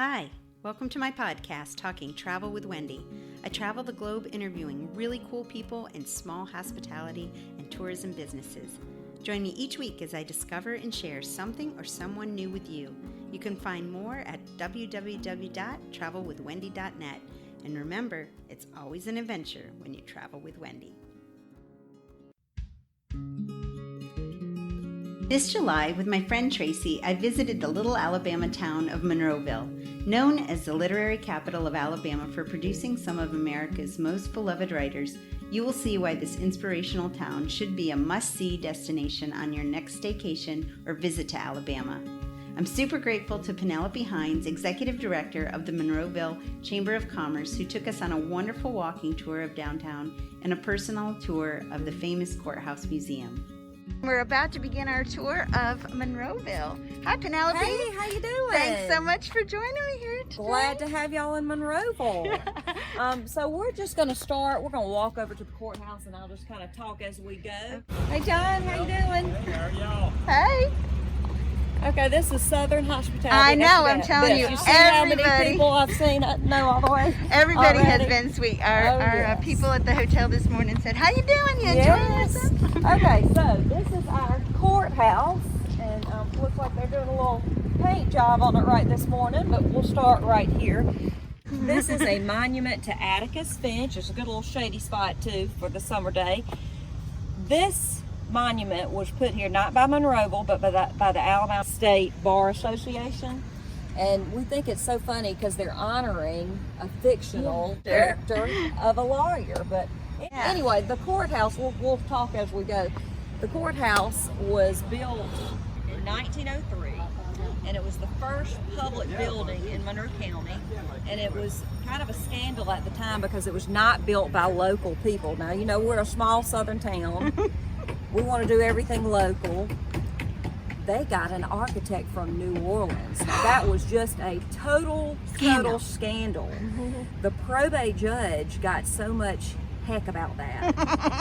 Hi, welcome to my podcast, Talking Travel with Wendy. I travel the globe interviewing really cool people in small hospitality and tourism businesses. Join me each week as I discover and share something or someone new with you. You can find more at www.travelwithwendy.net. And remember, it's always an adventure when you travel with Wendy. This July, with my friend Tracy, I visited the little Alabama town of Monroeville, known as the literary capital of Alabama for producing some of America's most beloved writers. You will see why this inspirational town should be a must-see destination on your next staycation or visit to Alabama. I'm super grateful to Penelope Hines, Executive Director of the Monroeville Chamber of Commerce, who took us on a wonderful walking tour of downtown and a personal tour of the famous Courthouse Museum. We're about to begin our tour of Monroeville. Hi, Penelope. Hey, how you doing? Thanks so much for joining me here today. Glad to have y'all in Monroeville. So we're just going to start. We're going to walk over to the courthouse, and I'll just kind of talk as we go. Hey, John, how you doing? Hey, how are y'all? Hey. Okay, this is Southern Hospitality. I know, I'm telling you, see everybody. How many people I've seen know all the way? Everybody already? has been sweet. Our people at the hotel this morning said, "How you doing? You enjoying yourself?" Okay, so this is our courthouse, and looks like they're doing a little paint job on it right this morning, but we'll start right here. This is a monument to Atticus Finch. It's a good little shady spot too for the summer day. This monument was put here not by Monroeville, but by the Alabama State Bar Association. And we think it's so funny because they're honoring a fictional character of a lawyer. But anyway, the courthouse, we'll talk as we go. The courthouse was built in 1903, and it was the first public building in Monroe County. And it was kind of a scandal at the time because it was not built by local people. Now, you know, we're a small southern town. We want to do everything local. They got an architect from New Orleans. That was just a total scandal. The probate judge got so much heck about that.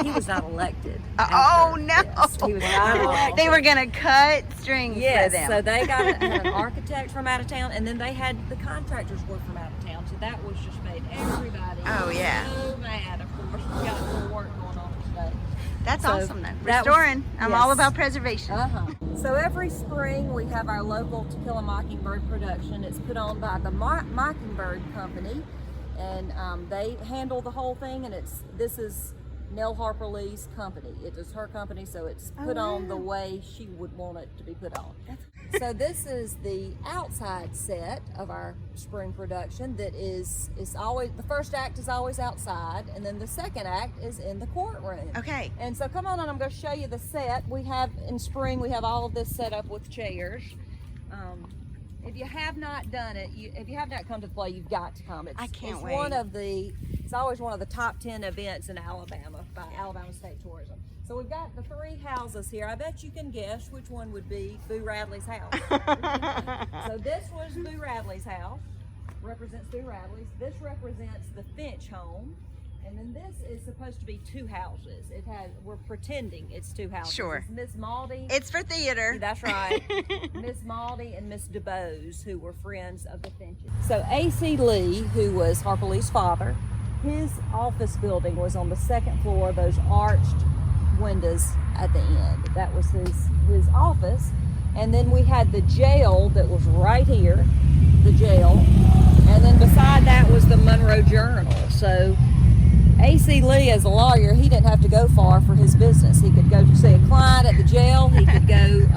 He was not elected. Oh no! This. He was not elected. They were gonna cut strings for them. So they got an architect from out of town, and then they had the contractors work from out of town. So that was just made everybody so mad. Of course, we got a little work going on today. That's awesome then. Restoring. I'm all about preservation. So every spring we have our local To Kill a Mockingbird production. It's put on by the Mockingbird Company, and they handle the whole thing. And this is Nell Harper Lee's company. It is her company, so it's put on the way she would want it to be put on. So this is the outside set of our spring production. That is always, the first act is always outside, and then the second act is in the courtroom. Okay. And so come on, and I'm going to show you the set. We have in spring, we have all of this set up with chairs. If you have not done it, if you have not come to the play, you've got to come. I can't wait. It's always one of the top 10 events in Alabama by Alabama State Tourism. So we've got the three houses here. I bet you can guess which one would be Boo Radley's house. So this was Boo Radley's house, represents Boo Radley's. This represents the Finch home. And then this is supposed to be two houses. We're pretending it's two houses. Sure. It's Miss Maldy. It's for theater. That's right. Miss Maldy and Miss DeBose, who were friends of the Finches. So A.C. Lee, who was Harper Lee's father, his office building was on the second floor, those arched windows at the end. That was his office. And then we had the jail that was right here, the jail. And then beside that was the Monroe Journal. So A.C. Lee, as a lawyer, he didn't have to go far for his business. He could go to see a client at the jail. He could go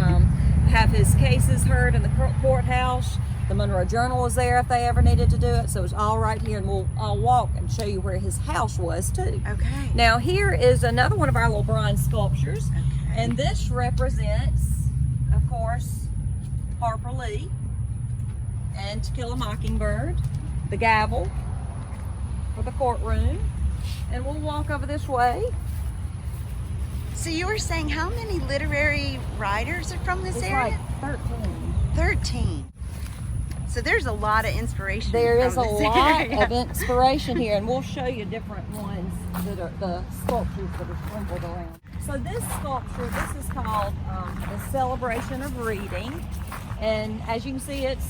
have his cases heard in the courthouse. The Monroe Journal was there if they ever needed to do it. So it's all right here, and I'll walk and show you where his house was too. Okay. Now here is another one of our little bronze sculptures. Okay. And this represents, of course, Harper Lee and To Kill a Mockingbird, the gavel for the courtroom. And we'll walk over this way. So you were saying how many literary writers are from this area? Like 13. 13. So there's a lot of inspiration. There is a lot area. of inspiration here, and we'll show you different ones that are the sculptures that are sprinkled around. So this sculpture, this is called the Celebration of Reading, and as you can see, it's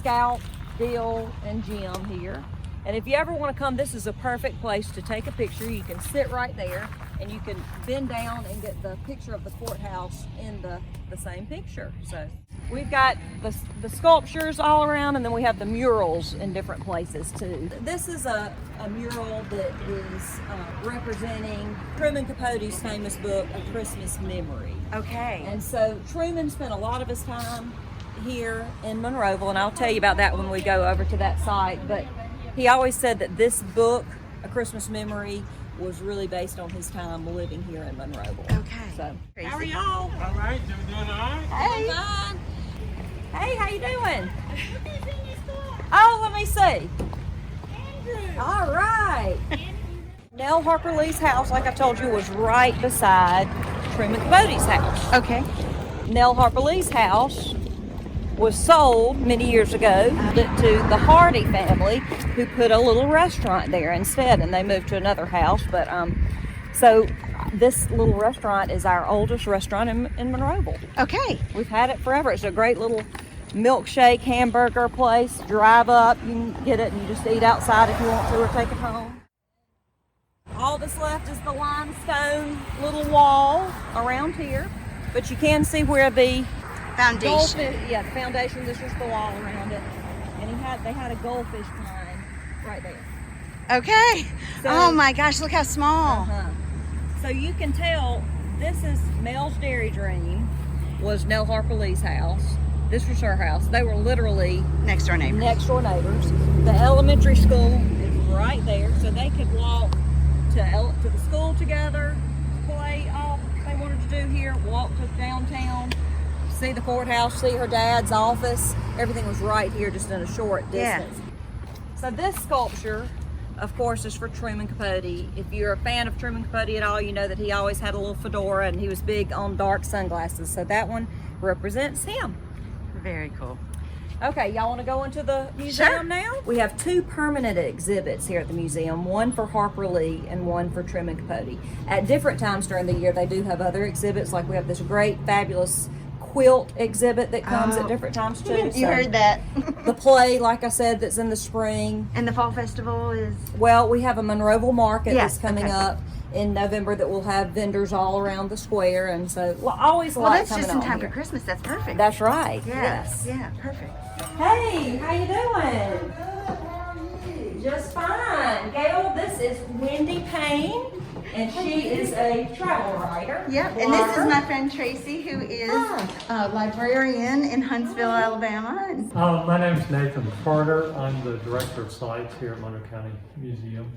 Scout, Bill, and Jim here. And if you ever want to come, this is a perfect place to take a picture. You can sit right there and you can bend down and get the picture of the courthouse in the same picture. So we've got the sculptures all around, and then we have the murals in different places too. This is a mural that is representing Truman Capote's famous book, A Christmas Memory. Okay. And so Truman spent a lot of his time here in Monroeville, and I'll tell you about that when we go over to that site. But he always said that this book, A Christmas Memory, was really based on his time living here in Monroeville. Okay. So, Crazy. how are y'all? All right, you doing all right? Hey. Fine. Hey, how you doing? Oh, let me see. Andrew. All right. Nell Harper Lee's house, like I told you, was right beside Truman Capote's house. Okay. Nell Harper Lee's house was sold many years ago to the Hardy family, who put a little restaurant there instead, and they moved to another house. But so this little restaurant is our oldest restaurant in Monroeville. Okay. We've had it forever. It's a great little milkshake hamburger place. Drive up, you can get it, and you just eat outside if you want to, or take it home. All that's left is the limestone little wall around here, but you can see where the Foundation. the foundation. This was the wall around it, and they had a goldfish pond right there. Okay. So- Oh my gosh, look how small. Uh-huh. So you can tell this is Mel's Dairy Dream was Nell Harper Lee's house. This was her house. They were literally Next door neighbor. next door neighbors. The elementary school is right there, so they could walk to the school together, play all they wanted to do here, walk to downtown, see the courthouse, see her dad's office. Everything was right here, just in a short Yeah. distance. So this sculpture, of course, is for Truman Capote. If you're a fan of Truman Capote at all, you know that he always had a little fedora and he was big on dark sunglasses. So that one represents him. Very cool. Okay, y'all want to go into the museum Sure. now? We have two permanent exhibits here at the museum, one for Harper Lee and one for Truman Capote. At different times during the year, they do have other exhibits, like we have this great, fabulous quilt exhibit that comes at different times too. You heard that. The play, like I said, that's in the spring. And the fall festival is. Well, we have a Monroeville market Yeah, that's coming okay. up in November that will have vendors all around the square, and so I always Well, like that's coming just in on time here. for Christmas. That's perfect. That's right. yeah. Yes. Yeah, perfect. Hey, how you doing? Just fine. Gail, this is Wendy Payne, and she is a travel writer. Yep, and this is blogger. my friend Tracy, who is Hi. a librarian in Huntsville, Alabama. And My name's Nathan Carter. I'm the director of sites here at Monroe County Museum.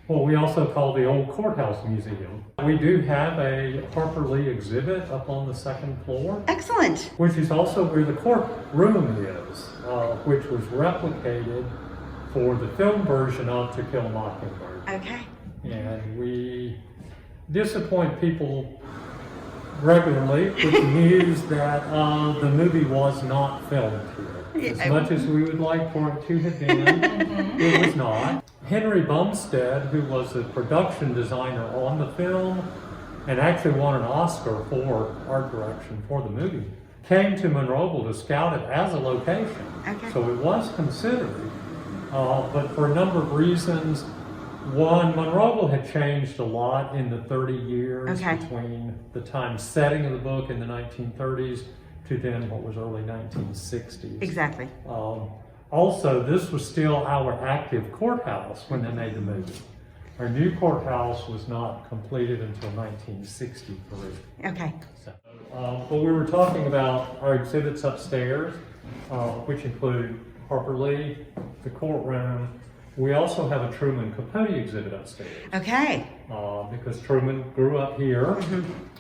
What we also call the Old Courthouse Museum. We do have a Harper Lee exhibit up on the second floor, excellent. which is also where the courtroom is, which was replicated for the film version of To Kill a Mockingbird. Okay. And we disappoint people regularly with the news that the movie was not filmed here. As much as we would like for it to have been, it was not. Henry Bumstead, who was the production designer on the film and actually won an Oscar for art direction for the movie, came to Monroeville to scout it as a location. Okay. So it was considered, but for a number of reasons. One, Monroeville had changed a lot in the 30 years Okay. between the time setting of the book in the 1930s to then what was early 1960s. Exactly. Also, this was still our active courthouse when they made the movie. Our new courthouse was not completed until 1963. Okay. So, but we were talking about our exhibits upstairs, which include Harper Lee, the courtroom. We also have a Truman Capote exhibit upstairs. Okay. Because Truman grew up here.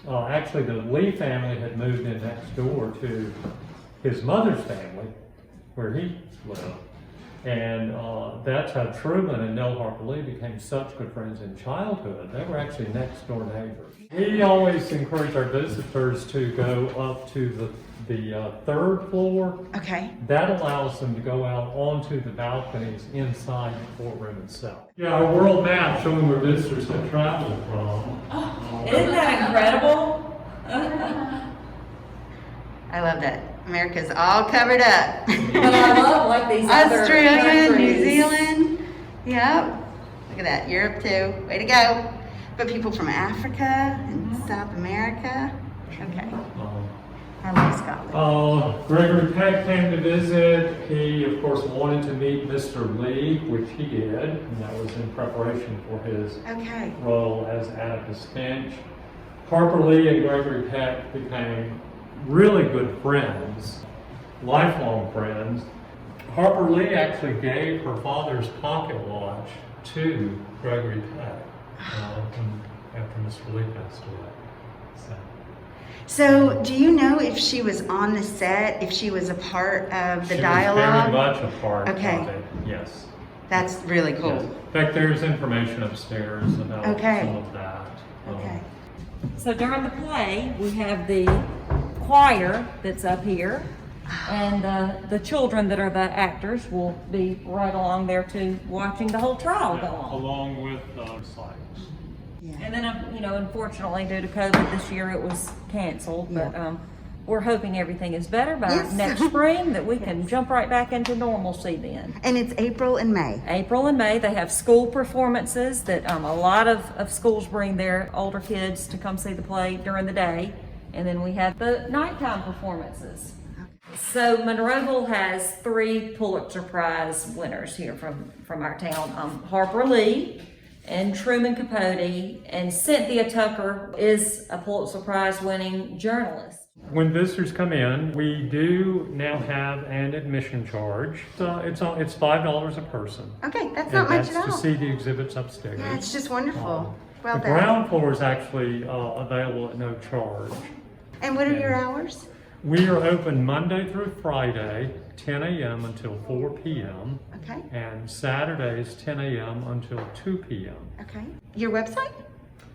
Actually, the Lee family had moved in next door to his mother's family, where he lived. And that's how Truman and Nell Harper Lee became such good friends in childhood. They were actually next door neighbors. We always encourage our visitors to go up to the third floor. Okay. That allows them to go out onto the balconies inside the courtroom itself. Yeah, our world map showing where visitors have traveled from. Isn't that incredible? I love that. America's all covered up. But I love like these other Australia, New countries. Zealand. Yep. Look at that. Europe too. Way to go. But people from Africa and South America. Okay. I love Scotland. Gregory Peck came to visit. He, of course, wanted to meet Mr. Lee, which he did, and that was in preparation for his role as Atticus Finch. Harper Lee and Gregory Peck became really good friends, lifelong friends. Harper Lee actually gave her father's pocket watch to Gregory Peck after Mr. Lee passed away. So, do you know if she was on the set, if she was a part of the dialogue? She was very much a part of it, yes. That's really cool. Yes. In fact, there's information upstairs about some of that. Okay. So during the play, we have the choir that's up here, and the children that are the actors will be right along there too, watching the whole trial go on. Along with slides. Yeah. And then, unfortunately, due to COVID this year, it was canceled. But we're hoping everything is better by next spring, that we can jump right back into normalcy then. And it's April and May. April and May, they have school performances that a lot of schools bring their older kids to come see the play during the day. And then we have the nighttime performances. So Monroeville has 3 Pulitzer Prize winners here from our town. Harper Lee and Truman Capote, and Cynthia Tucker is a Pulitzer Prize winning journalist. When visitors come in, we do now have an admission charge. It's $5 a person. Okay, that's not much at all. That's to see the exhibits upstairs. Yeah, it's just wonderful. Well the done. ground floor is actually available at no charge. And what are your hours? We are open Monday through Friday, 10 a.m. until 4 p.m. Okay. And Saturdays, 10 a.m. until 2 p.m. Okay. Your website?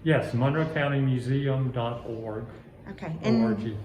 Yes, MonroeCountyMuseum.org. Okay. And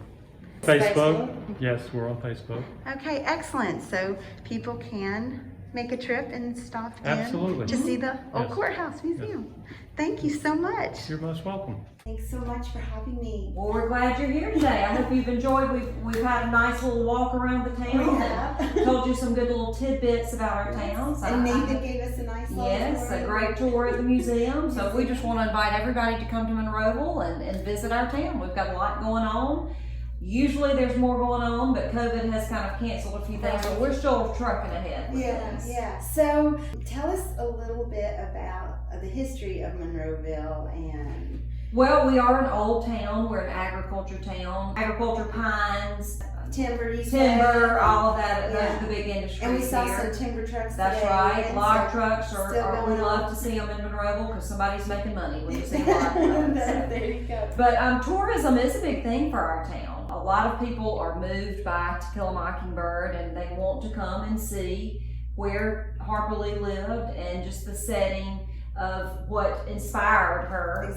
Facebook? Yes, we're on Facebook. Okay, excellent. So people can make a trip and stop in to see the old courthouse museum. Yes. Thank you so much. You're most welcome. Thanks so much for having me. Well, we're glad you're here today. I hope you've enjoyed. We've had a nice little walk around the town. And told you some good little tidbits about our town. So and Nathan gave us a nice little tour. a great tour at the museum. So we just want to invite everybody to come to Monroeville and visit our town. We've got a lot going on. Usually there's more going on, but COVID has kind of canceled a few things, but we're still trucking ahead with things. Yeah. So tell us a little bit about the history of Monroeville and... Well, we are an old town. We're an agriculture town. Agriculture, pines, timber, all of that. Those are the big industries. And we saw here. some timber trucks. That's today, right. Log trucks we love to see them in Monroeville because somebody's making money when you see a log truck. There you go. But tourism is a big thing for our town. A lot of people are moved by To Kill a Mockingbird, and they want to come and see where Harper Lee lived and just the setting of what inspired her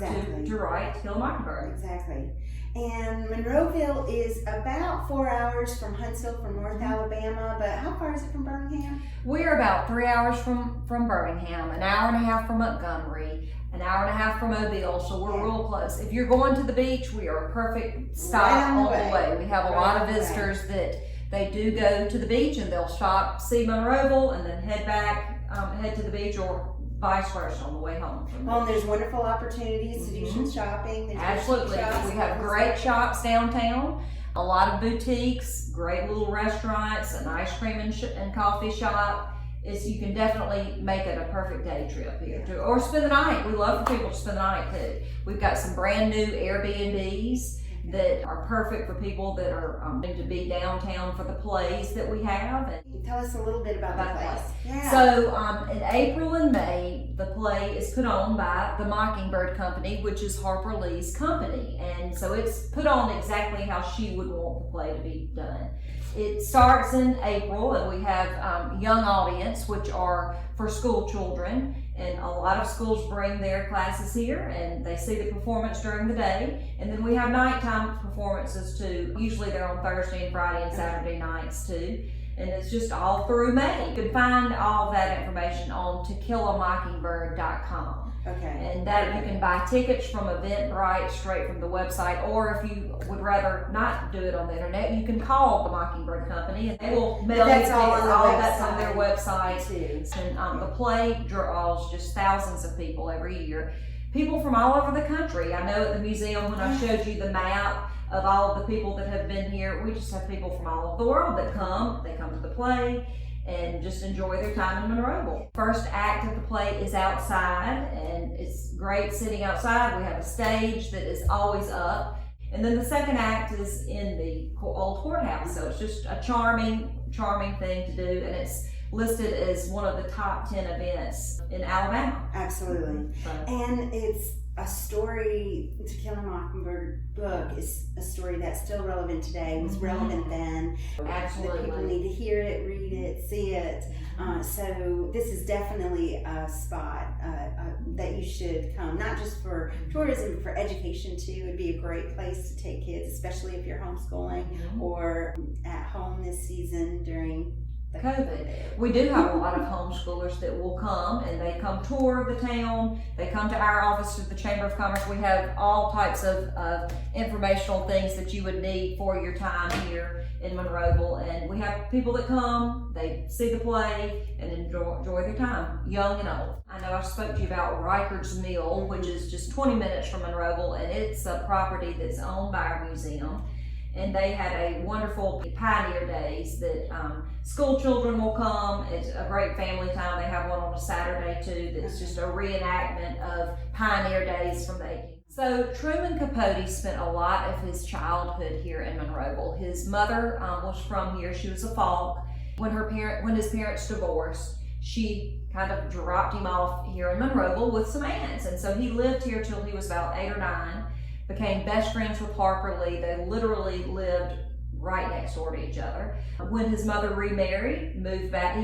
to write To Kill a Mockingbird. Exactly. And Monroeville is about 4 hours from Huntsville, from North Alabama, but how far is it from Birmingham? We're about 3 hours from Birmingham, an hour and a half from Montgomery, an hour and a half from Mobile, so we're real close. If you're going to the beach, we are a perfect stop on the way. We have a lot of visitors that they do go to the beach and they'll stop, see Monroeville, and then head back, head to the beach, or vice versa on the way home. Well, and there's wonderful opportunities to do some shopping. Absolutely. We have great shops downtown, a lot of boutiques, great little restaurants, an ice cream and coffee shop. You can definitely make it a perfect day trip here, or spend the night. We love for people to spend the night too. We've got some brand new Airbnbs that are perfect for people that are going to be downtown for the plays that we have. And tell us a little bit about the plays. Yeah. So in April and May, the play is put on by the Mockingbird Company, which is Harper Lee's company. And so it's put on exactly how she would want the play to be done. It starts in April, and we have young audience, which are for school children. And a lot of schools bring their classes here, and they see the performance during the day. And then we have nighttime performances too. Usually they're on Thursday and Friday and Saturday nights too. And it's just all through May. You can find all of that information on tokillamockingbird.com. And that you can buy tickets from Eventbrite straight from the website, or if you would rather not do it on the internet, you can call the Mockingbird Company and they will mail you tickets. All that's on their website too. And the play draws just thousands of people every year. People from all over the country. I know at the museum when I showed you the map of all of the people that have been here, we just have people from all over the world that come. They come to the play and just enjoy their time in Monroeville. First act of the play is outside, and it's great sitting outside. We have a stage that is always up. And then the second act is in the old courthouse. So it's just a charming thing to do, and it's listed as one of the top 10 events in Alabama. Absolutely. And it's a story, To Kill a Mockingbird book is a story that's still relevant today. It was relevant then. Absolutely. People need to hear it, read it, see it. So this is definitely a spot that you should come, not just for tourism, but for education too. It'd be a great place to take kids, especially if you're homeschooling or at home this season during COVID. We do have a lot of homeschoolers that will come, and they come tour the town. They come to our office at the Chamber of Commerce. We have all types of informational things that you would need for your time here in Monroeville. And we have people that come, they see the play, and enjoy their time, young and old. I know I spoke to you about Riker's Mill, which is just 20 minutes from Monroeville, and it's a property that's owned by our museum. And they had a wonderful Pioneer Days that school children will come. It's a great family time. They have one on a Saturday too that's just a reenactment of Pioneer Days from the 80s. So Truman Capote spent a lot of his childhood here in Monroeville. His mother was from here. She was a Falk. When his parents divorced, she kind of dropped him off here in Monroeville with some aunts. And so he lived here till he was about 8 or 9. Became best friends with Harper Lee. They literally lived right next door to each other. When his mother remarried, he moved back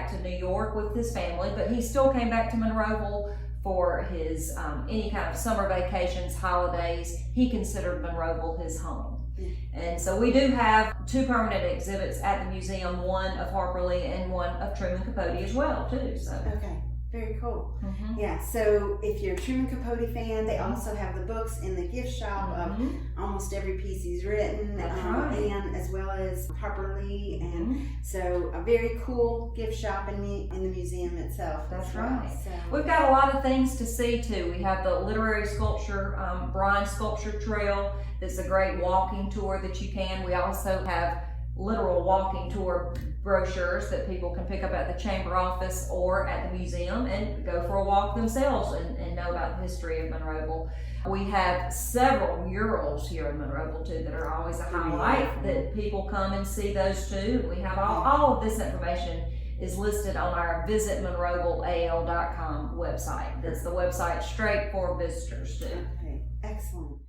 to New York with his family, but he still came back to Monroeville for his any kind of summer vacations, holidays. He considered Monroeville his home. And so we do have 2 permanent exhibits at the museum, one of Harper Lee and one of Truman Capote as well too. So. Okay. Very cool. Yeah, so if you're a Truman Capote fan, they also have the books in the gift shop of almost every piece he's written, and as well as Harper Lee, and so a very cool gift shop in the museum itself. That's right. So. We've got a lot of things to see too. We have the literary sculpture, bronze sculpture trail. That's a great walking tour that you can. We also have literal walking tour brochures that people can pick up at the chamber office or at the museum and go for a walk themselves and know about the history of Monroeville. We have several murals here in Monroeville too that are always a highlight that people come and see those too. We have all of this information is listed on our visitmonroevilleal.com website. That's the website straight for visitors too. Okay, excellent.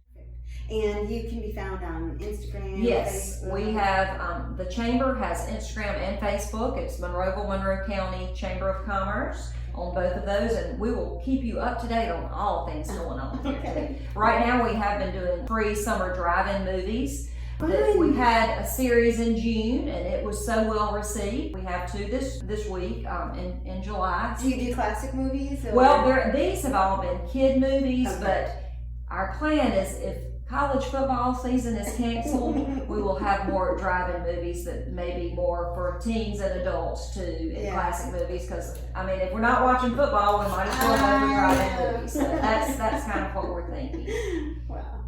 And you can be found on Instagram. Yes, Facebook. we have, the Chamber has Instagram and Facebook. It's Monroeville, Monroe County Chamber of Commerce on both of those, and we will keep you up to date on all things going on here. Okay. Right now we have been doing free summer drive-in movies. We had a series in June, and it was so well received. We have 2 this week in July. Do you do classic movies? Or? Well, these have all been kid movies, but our plan is if college football season is canceled, we will have more drive-in movies that may be more for teens and adults too, in classic movies. Because I mean, if we're not watching football, we might as well have the drive-in movies. So that's kind of what we're thinking. Wow.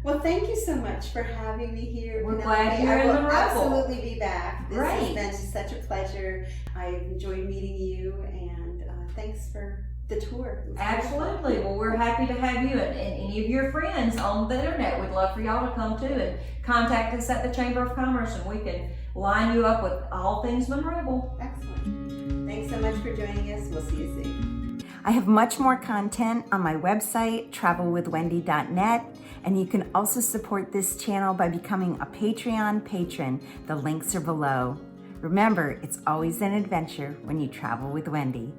Well, thank you so much for having me here. We're glad you're in Monroeville. Absolutely be back. This Great. has been such a pleasure. I've enjoyed meeting you, and thanks for the tour. Absolutely. Well, we're happy to have you and any of your friends on the internet. We'd love for y'all to come too and contact us at the Chamber of Commerce, and we can line you up with all things Monroeville. Excellent. Thanks so much for joining us. We'll see you soon. I have much more content on my website, travelwithwendy.net, and you can also support this channel by becoming a Patreon patron. The links are below. Remember, it's always an adventure when you travel with Wendy.